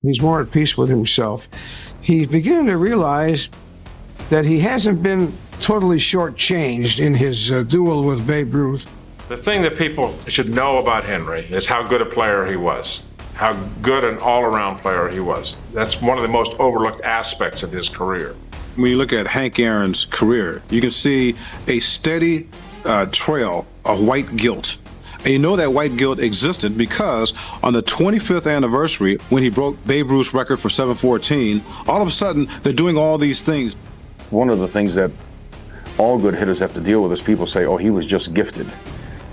He's more at peace with himself. He's beginning to realize that he hasn't been totally shortchanged in his duel with Babe Ruth. The thing that people should know about Henry is how good a player he was, how good an all-around player he was. That's one of the most overlooked aspects of his career. When you look at Hank Aaron's career, you can see a steady trail of white guilt. And you know that white guilt existed because on the 25th anniversary, when he broke Babe Ruth's record for 714, all of a sudden they're doing all these things. One of the things that all good hitters have to deal with is people say, oh, he was just gifted.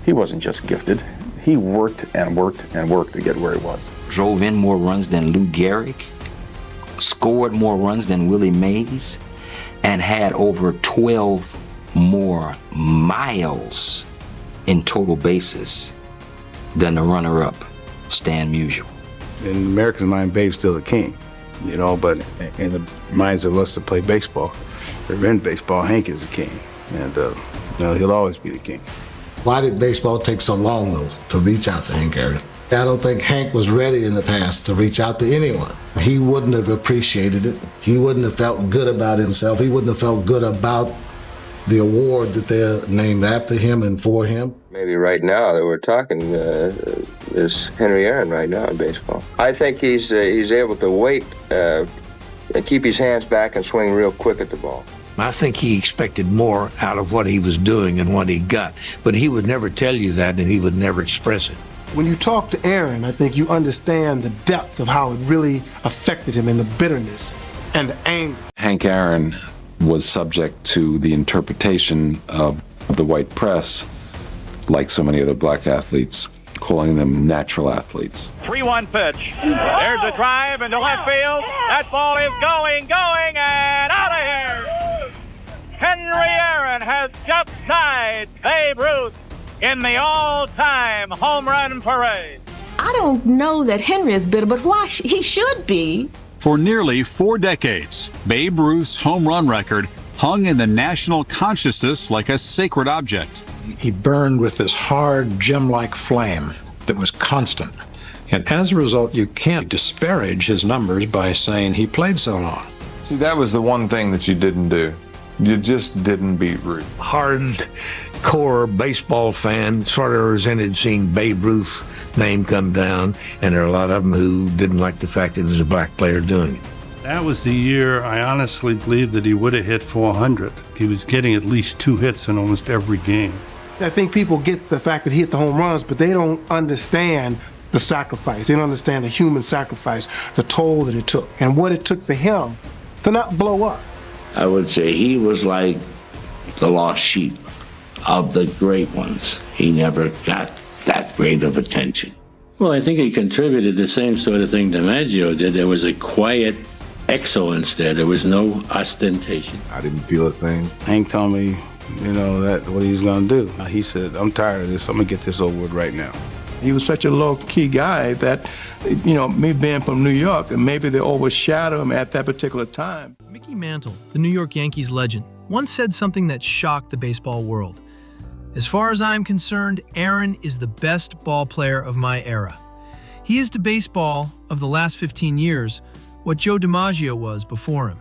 He wasn't just gifted. He worked and worked and worked to get where he was. Drove in more runs than Lou Gehrig, scored more runs than Willie Mays, and had over 12 more miles in total bases than the runner-up, Stan Musial. In America's mind, Babe's still the king, you know, but in the minds of us that play baseball, that are in baseball, Hank is the king, and you know, he'll always be the king. Why did baseball take so long, though, to reach out to Hank Aaron? I don't think Hank was ready in the past to reach out to anyone. He wouldn't have appreciated it. He wouldn't have felt good about himself. He wouldn't have felt good about the award that they're named after him and for him. Maybe right now that we're talking is Henry Aaron right now in baseball. I think he's able to wait and keep his hands back and swing real quick at the ball. I think he expected more out of what he was doing and what he got, but he would never tell you that and he would never express it. When you talk to Aaron, I think you understand the depth of how it really affected him and the bitterness and the anger. Hank Aaron was subject to the interpretation of the white press, like so many other black athletes, calling them natural athletes. 3-1 pitch. There's a drive into left field. That ball is going, and out of here. Henry Aaron has just tied Babe Ruth in the all-time home run parade. I don't know that Henry is bitter, but why he should be. For nearly 4 decades, Babe Ruth's home run record hung in the national consciousness like a sacred object. He burned with this hard, gem-like flame that was constant. And as a result, you can't disparage his numbers by saying he played so long. See, that was the one thing that you didn't do. You just didn't beat Ruth. Hardcore baseball fan sort of resented seeing Babe Ruth's name come down, and there are a lot of them who didn't like the fact that it was a black player doing it. That was the year I honestly believed that he would have hit 400. He was getting at least 2 hits in almost every game. I think people get the fact that he hit the home runs, but they don't understand the sacrifice. They don't understand the human sacrifice, the toll that it took, and what it took for him to not blow up. I would say he was like the lost sheep of the great ones. He never got that great of attention. Well, I think he contributed the same sort of thing DiMaggio did. There was a quiet excellence there. There was no ostentation. I didn't feel a thing. Hank told me, you know, that what he's gonna do. He said, I'm tired of this. I'm gonna get this over with right now. He was such a low-key guy that, you know, me being from New York, and maybe they overshadowed him at that particular time. Mickey Mantle, the New York Yankees legend, once said something that shocked the baseball world. As far as I'm concerned, Aaron is the best ball player of my era. He is to baseball of the last 15 years what Joe DiMaggio was before him.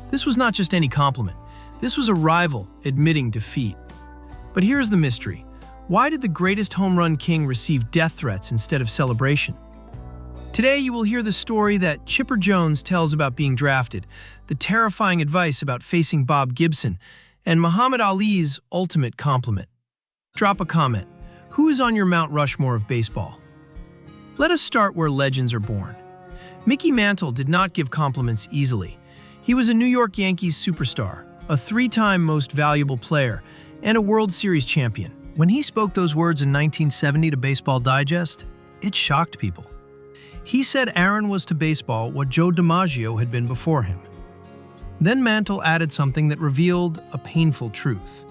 This was not just any compliment. This was a rival admitting defeat. But here's the mystery. Why did the greatest home run king receive death threats instead of celebration? Today, you will hear the story that Chipper Jones tells about being drafted, the terrifying advice about facing Bob Gibson, and Muhammad Ali's ultimate compliment. Drop a comment. Who is on your Mount Rushmore of baseball? Let us start where legends are born. Mickey Mantle did not give compliments easily. He was a New York Yankees superstar, a 3-time most valuable player, and a World Series champion. When he spoke those words in 1970 to Baseball Digest, it shocked people. He said Aaron was to baseball what Joe DiMaggio had been before him. Then Mantle added something that revealed a painful truth.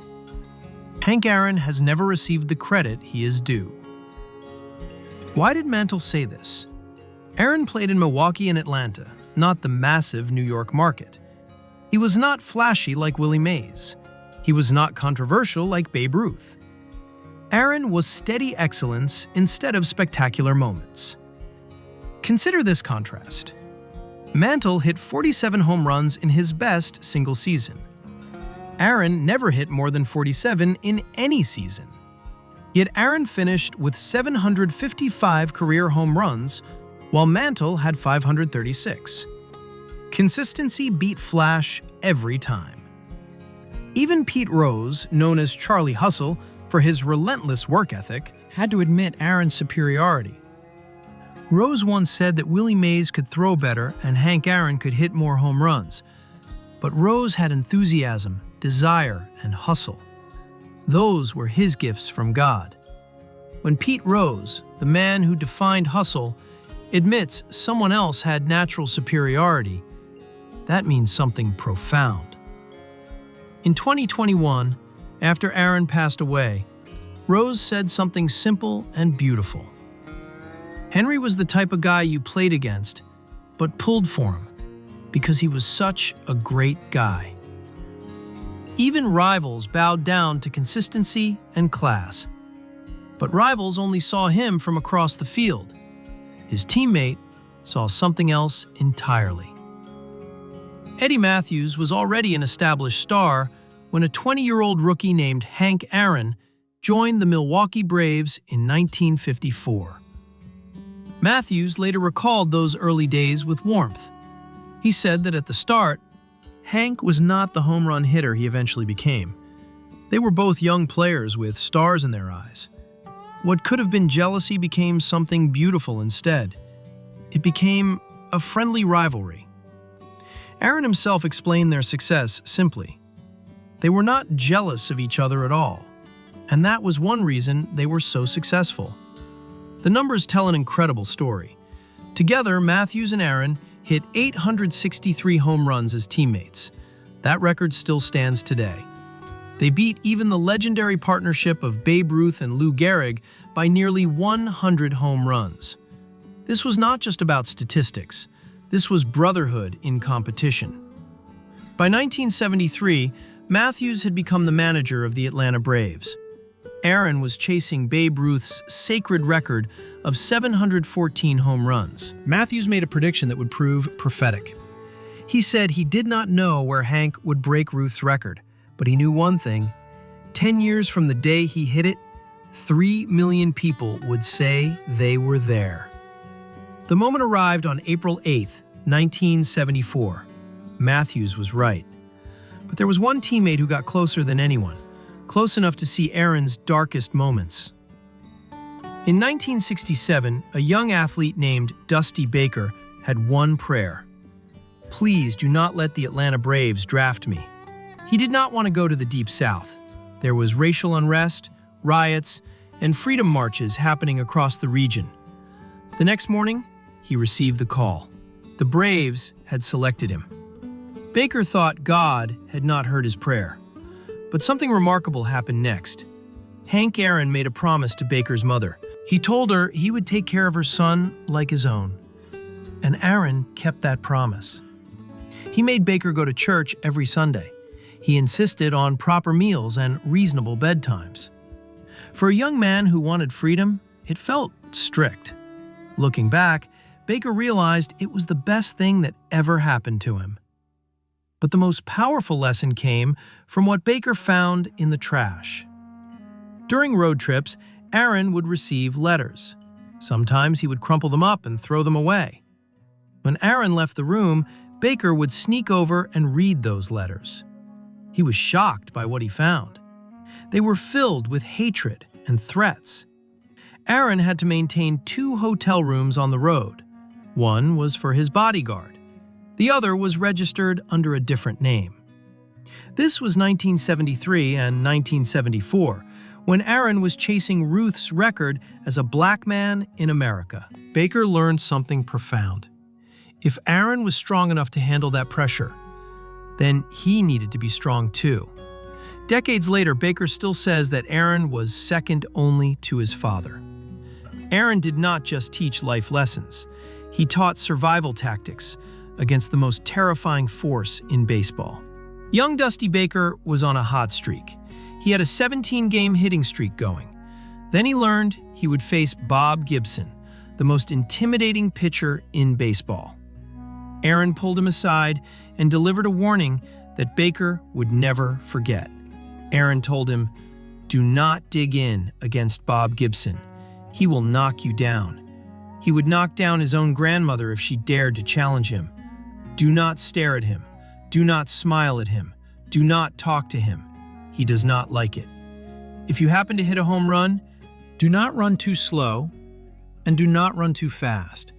Hank Aaron has never received the credit he is due. Why did Mantle say this? Aaron played in Milwaukee and Atlanta, not the massive New York market. He was not flashy like Willie Mays. He was not controversial like Babe Ruth. Aaron was steady excellence instead of spectacular moments. Consider this contrast. Mantle hit 47 home runs in his best single season. Aaron never hit more than 47 in any season. Yet Aaron finished with 755 career home runs, while Mantle had 536. Consistency beat flash every time. Even Pete Rose, known as Charlie Hustle for his relentless work ethic, had to admit Aaron's superiority. Rose once said that Willie Mays could throw better and Hank Aaron could hit more home runs. But Rose had enthusiasm, desire, and hustle. Those were his gifts from God. When Pete Rose, the man who defined hustle, admits someone else had natural superiority, that means something profound. In 2021, after Aaron passed away, Rose said something simple and beautiful. Henry was the type of guy you played against, but pulled for him, because he was such a great guy. Even rivals bowed down to consistency and class. But rivals only saw him from across the field. His teammate saw something else entirely. Eddie Mathews was already an established star when a 20-year-old rookie named Hank Aaron joined the Milwaukee Braves in 1954. Mathews later recalled those early days with warmth. He said that at the start, Hank was not the home run hitter he eventually became. They were both young players with stars in their eyes. What could have been jealousy became something beautiful instead. It became a friendly rivalry. Aaron himself explained their success simply. They were not jealous of each other at all, and that was one reason they were so successful. The numbers tell an incredible story. Together, Mathews and Aaron hit 863 home runs as teammates. That record still stands today. They beat even the legendary partnership of Babe Ruth and Lou Gehrig by nearly 100 home runs. This was not just about statistics. This was brotherhood in competition. By 1973, Mathews had become the manager of the Atlanta Braves. Aaron was chasing Babe Ruth's sacred record of 714 home runs. Mathews made a prediction that would prove prophetic. He said he did not know where Hank would break Ruth's record, but he knew one thing. 10 years from the day he hit it, 3 million people would say they were there. The moment arrived on April 8, 1974. Mathews was right. But there was one teammate who got closer than anyone, close enough to see Aaron's darkest moments. In 1967, a young athlete named Dusty Baker had one prayer. Please do not let the Atlanta Braves draft me. He did not want to go to the Deep South. There was racial unrest, riots, and freedom marches happening across the region. The next morning, he received the call. The Braves had selected him. Baker thought God had not heard his prayer. But something remarkable happened next. Hank Aaron made a promise to Baker's mother. He told her he would take care of her son like his own. And Aaron kept that promise. He made Baker go to church every Sunday. He insisted on proper meals and reasonable bedtimes. For a young man who wanted freedom, it felt strict. Looking back, Baker realized it was the best thing that ever happened to him. But the most powerful lesson came from what Baker found in the trash. During road trips, Aaron would receive letters. Sometimes he would crumple them up and throw them away. When Aaron left the room, Baker would sneak over and read those letters. He was shocked by what he found. They were filled with hatred and threats. Aaron had to maintain 2 hotel rooms on the road. One was for his bodyguard. The other was registered under a different name. This was 1973 and 1974, when Aaron was chasing Ruth's record as a black man in America. Baker learned something profound. If Aaron was strong enough to handle that pressure, then he needed to be strong too. Decades later, Baker still says that Aaron was second only to his father. Aaron did not just teach life lessons. He taught survival tactics against the most terrifying force in baseball. Young Dusty Baker was on a hot streak. He had a 17-game hitting streak going. Then he learned he would face Bob Gibson, the most intimidating pitcher in baseball. Aaron pulled him aside and delivered a warning that Baker would never forget. Aaron told him, "Do not dig in against Bob Gibson. He will knock you down. He would knock down his own grandmother if she dared to challenge him. Do not stare at him. Do not smile at him. Do not talk to him. He does not like it. If you happen to hit a home run, do not run too slow and do not run too fast.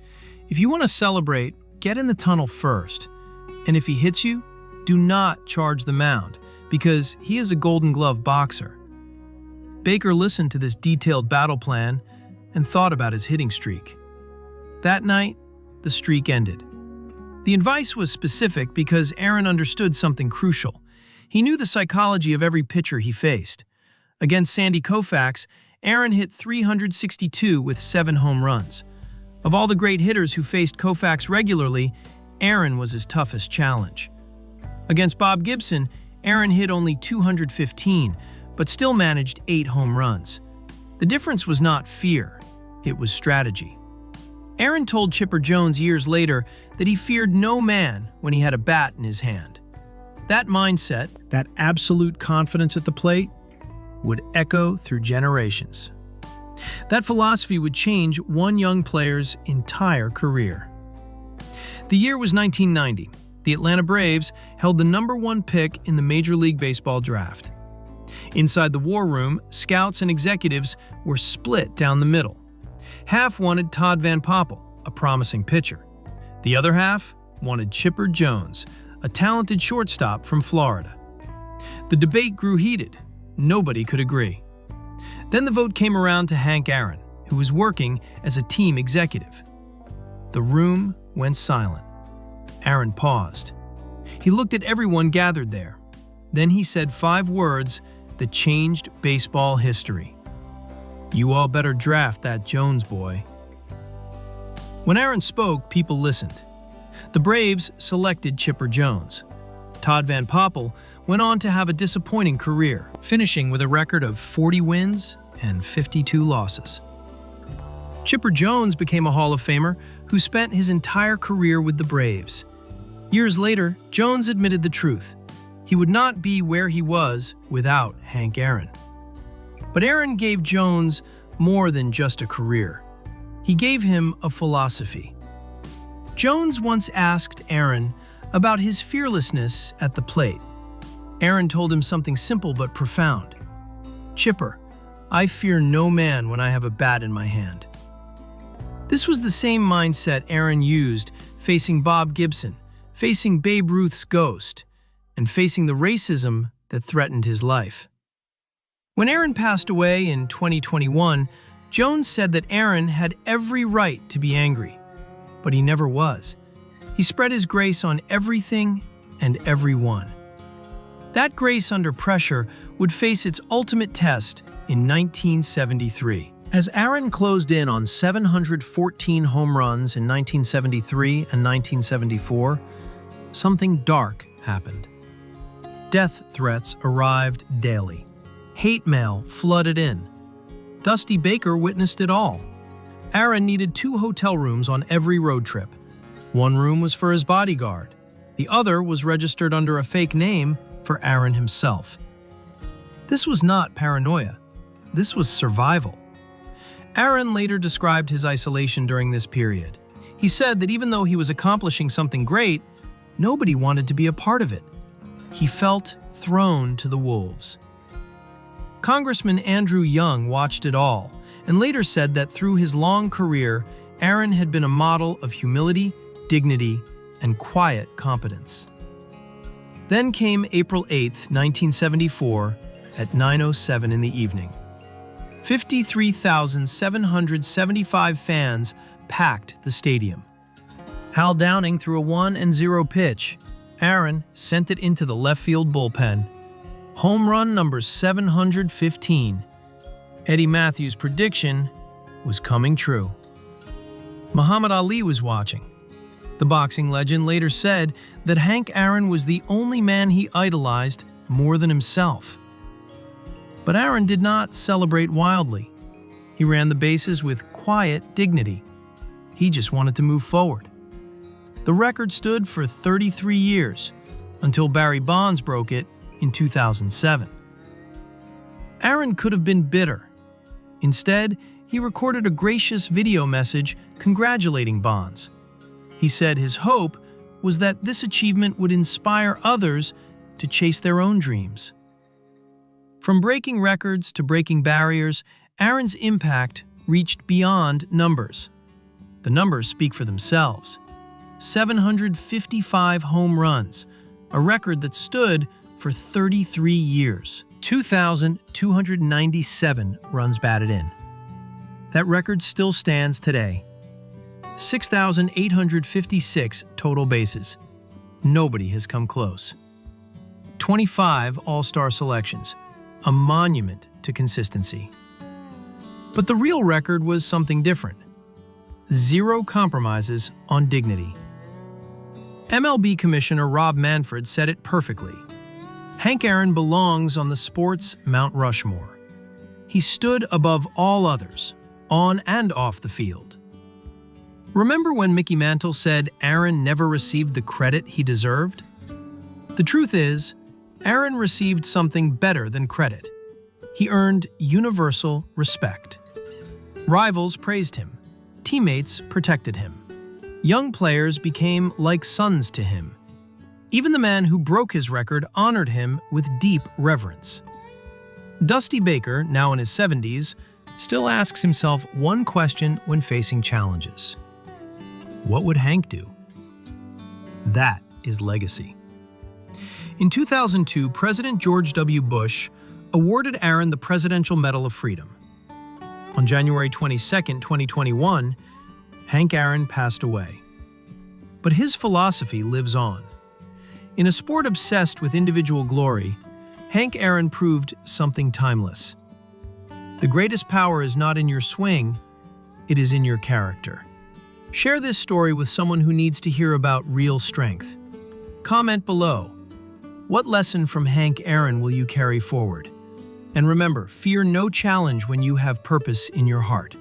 If you want to celebrate, get in the tunnel first. And if he hits you, do not charge the mound because he is a Golden Glove boxer." Baker listened to this detailed battle plan and thought about his hitting streak. That night, the streak ended. The advice was specific because Aaron understood something crucial. He knew the psychology of every pitcher he faced. Against Sandy Koufax, Aaron hit 362 with 7 home runs. Of all the great hitters who faced Koufax regularly, Aaron was his toughest challenge. Against Bob Gibson, Aaron hit only 215, but still managed 8 home runs. The difference was not fear, it was strategy. Aaron told Chipper Jones years later that he feared no man when he had a bat in his hand. That mindset, that absolute confidence at the plate, would echo through generations. That philosophy would change one young player's entire career. The year was 1990. The Atlanta Braves held the #1 pick in the Major League Baseball draft. Inside the war room, scouts and executives were split down the middle. Half wanted Todd Van Poppel, a promising pitcher. The other half wanted Chipper Jones, a talented shortstop from Florida. The debate grew heated. Nobody could agree. Then the vote came around to Hank Aaron, who was working as a team executive. The room went silent. Aaron paused. He looked at everyone gathered there. Then he said 5 words that changed baseball history. "You all better draft that Jones boy." When Aaron spoke, people listened. The Braves selected Chipper Jones. Todd Van Poppel went on to have a disappointing career, finishing with a record of 40 wins and 52 losses. Chipper Jones became a Hall of Famer who spent his entire career with the Braves. Years later, Jones admitted the truth. He would not be where he was without Hank Aaron. But Aaron gave Jones more than just a career. He gave him a philosophy. Jones once asked Aaron about his fearlessness at the plate. Aaron told him something simple but profound. "Chipper, I fear no man when I have a bat in my hand." This was the same mindset Aaron used facing Bob Gibson, facing Babe Ruth's ghost, and facing the racism that threatened his life. When Aaron passed away in 2021, Jones said that Aaron had every right to be angry, but he never was. He spread his grace on everything and everyone. That grace under pressure would face its ultimate test in 1973. As Aaron closed in on 714 home runs in 1973 and 1974, something dark happened. Death threats arrived daily. Hate mail flooded in. Dusty Baker witnessed it all. Aaron needed 2 hotel rooms on every road trip. One room was for his bodyguard. The other was registered under a fake name for Aaron himself. This was not paranoia. This was survival. Aaron later described his isolation during this period. He said that even though he was accomplishing something great, nobody wanted to be a part of it. He felt thrown to the wolves. Congressman Andrew Young watched it all and later said that through his long career, Aaron had been a model of humility, dignity, and quiet competence. Then came April 8, 1974, at 9:07 in the evening. 53,775 fans packed the stadium. Hal Downing threw a 1-0 pitch. Aaron sent it into the left field bullpen. Home run number 715. Eddie Mathews' prediction was coming true. Muhammad Ali was watching. The boxing legend later said that Hank Aaron was the only man he idolized more than himself. But Aaron did not celebrate wildly. He ran the bases with quiet dignity. He just wanted to move forward. The record stood for 33 years, until Barry Bonds broke it in 2007. Aaron could have been bitter. Instead, he recorded a gracious video message congratulating Bonds. He said his hope was that this achievement would inspire others to chase their own dreams. From breaking records to breaking barriers, Aaron's impact reached beyond numbers. The numbers speak for themselves. 755 home runs, a record that stood for 33 years. 2,297 runs batted in. That record still stands today. 6,856 total bases. Nobody has come close. 25 All-Star selections, a monument to consistency. But the real record was something different. 0 compromises on dignity. MLB Commissioner Rob Manfred said it perfectly. Hank Aaron belongs on the sports Mount Rushmore. He stood above all others, on and off the field. Remember when Mickey Mantle said Aaron never received the credit he deserved? The truth is, Aaron received something better than credit. He earned universal respect. Rivals praised him. Teammates protected him. Young players became like sons to him. Even the man who broke his record honored him with deep reverence. Dusty Baker, now in his 70s, still asks himself one question when facing challenges. What would Hank do? That is legacy. In 2002, President George W. Bush awarded Aaron the Presidential Medal of Freedom. On January 22, 2021, Hank Aaron passed away. But his philosophy lives on. In a sport obsessed with individual glory, Hank Aaron proved something timeless. The greatest power is not in your swing, it is in your character. Share this story with someone who needs to hear about real strength. Comment below. What lesson from Hank Aaron will you carry forward? And remember, fear no challenge when you have purpose in your heart.